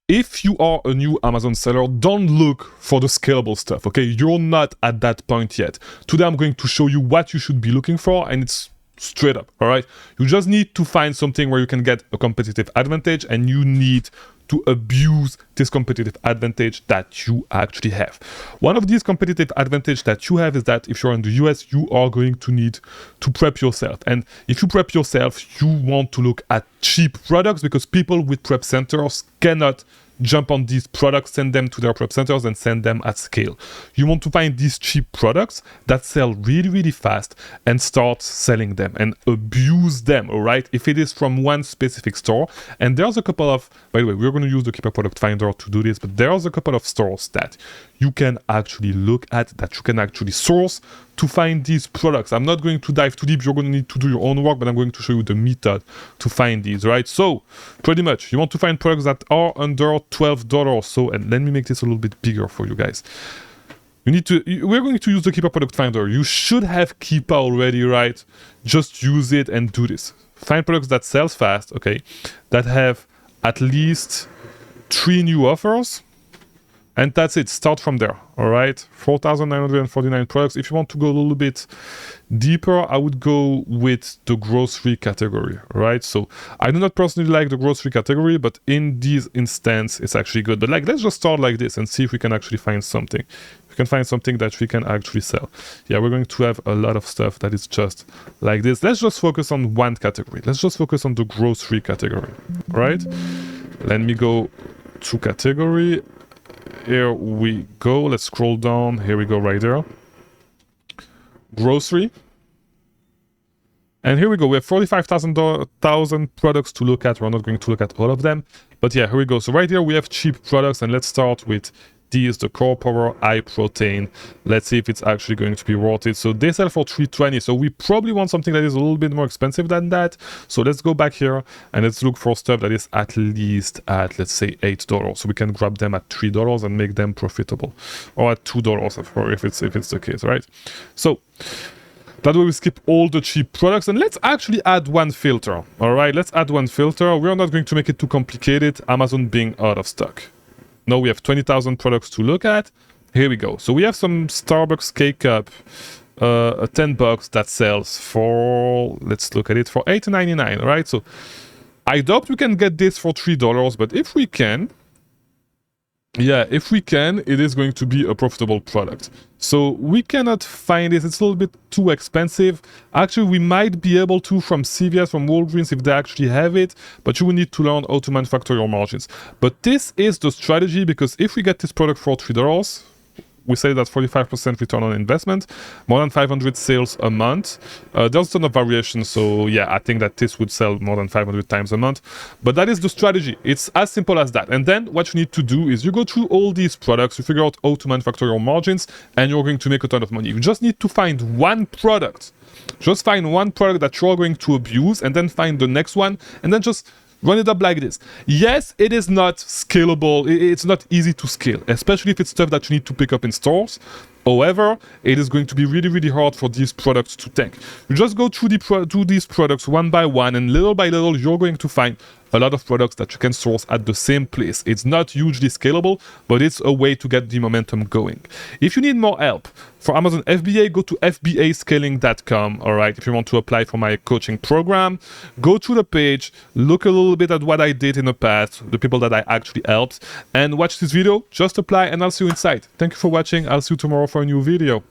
if you are a new Amazon seller, don't look for the scalable stuff, okay? You're not at that point yet. Today, I'm going to show you what you should be looking for, and it's straight up, all right? You just need to find something where you can get a competitive advantage, and you need to abuse this competitive advantage that you actually have. One of these competitive advantage that you have is that if you're in the US, you are going to need to prep yourself. And if you prep yourself, you want to look at cheap products, because people with prep centers cannot jump on these products, send them to their prep centers and send them at scale. You want to find these cheap products that sell really, really fast and start selling them and abuse them, all right? If it is from one specific store, and there's a couple of, by the way, we're going to use the Keeper Product Finder to do this, but there's a couple of stores that you can actually look at, that you can actually source to find these products. I'm not going to dive too deep. You're going to need to do your own work, but I'm going to show you the method to find these, right? So pretty much you want to find products that are under $12. So, and let me make this a little bit bigger for you guys. We're going to use the Keeper Product Finder. You should have Keeper already, right? Just use it and do this. Find products that sells fast, okay? That have at least 3 new offers. And that's it. Start from there. All right. 4,949 products. If you want to go a little bit deeper, I would go with the grocery category. Right. So I do not personally like the grocery category, but in this instance, it's actually good. But like, let's just start like this and see if we can actually find something. We can find something that we can actually sell. Yeah, we're going to have a lot of stuff that is just like this. Let's just focus on one category. Let's just focus on the grocery category. Right. Let me go to category. Here we go. Let's scroll down. Here we go, right there. Grocery. And here we go. We have 45,000 products to look at. We're not going to look at all of them. But yeah, here we go. So right here we have cheap products. And let's start with these, the Core Power High Protein. Let's see if it's actually going to be worth it. So they sell for $3.20. So we probably want something that is a little bit more expensive than that. So let's go back here and let's look for stuff that is at least at, let's say, $8. So we can grab them at $3 and make them profitable, or at $2 if it's the case, right? So that way we skip all the cheap products, and let's actually add one filter. All right, let's add one filter. We're not going to make it too complicated. Amazon being out of stock. Now we have 20,000 products to look at. Here we go. So we have some Starbucks K-Cup, a $10 that sells for, let's look at it, for $8.99, right? So I doubt we can get this for $3, but if we can, yeah, if we can, it is going to be a profitable product. So we cannot find it. It's a little bit too expensive. Actually, we might be able to from CVS, from Walgreens, if they actually have it, but you will need to learn how to manufacture your margins. But this is the strategy, because if we get this product for $3, we say that 45% return on investment, more than 500 sales a month. There's a ton of variation, so yeah, I think that this would sell more than 500 times a month. But that is the strategy. It's as simple as that. And then what you need to do is you go through all these products, you figure out how to manufacture your margins, and you're going to make a ton of money. You just need to find one product. Just find one product that you're going to abuse, and then find the next one, and then just run it up like this. Yes, it is not scalable. It's not easy to scale, especially if it's stuff that you need to pick up in stores. However, it is going to be really, really hard for these products to tank. You just go through these products one by one, and little by little, you're going to find a lot of products that you can source at the same place. It's not hugely scalable, but it's a way to get the momentum going. If you need more help for Amazon FBA, go to fbascaling.com. All right, if you want to apply for my coaching program, go to the page, look a little bit at what I did in the past, the people that I actually helped, and watch this video. Just apply, and I'll see you inside. Thank you for watching. I'll see you tomorrow for a new video.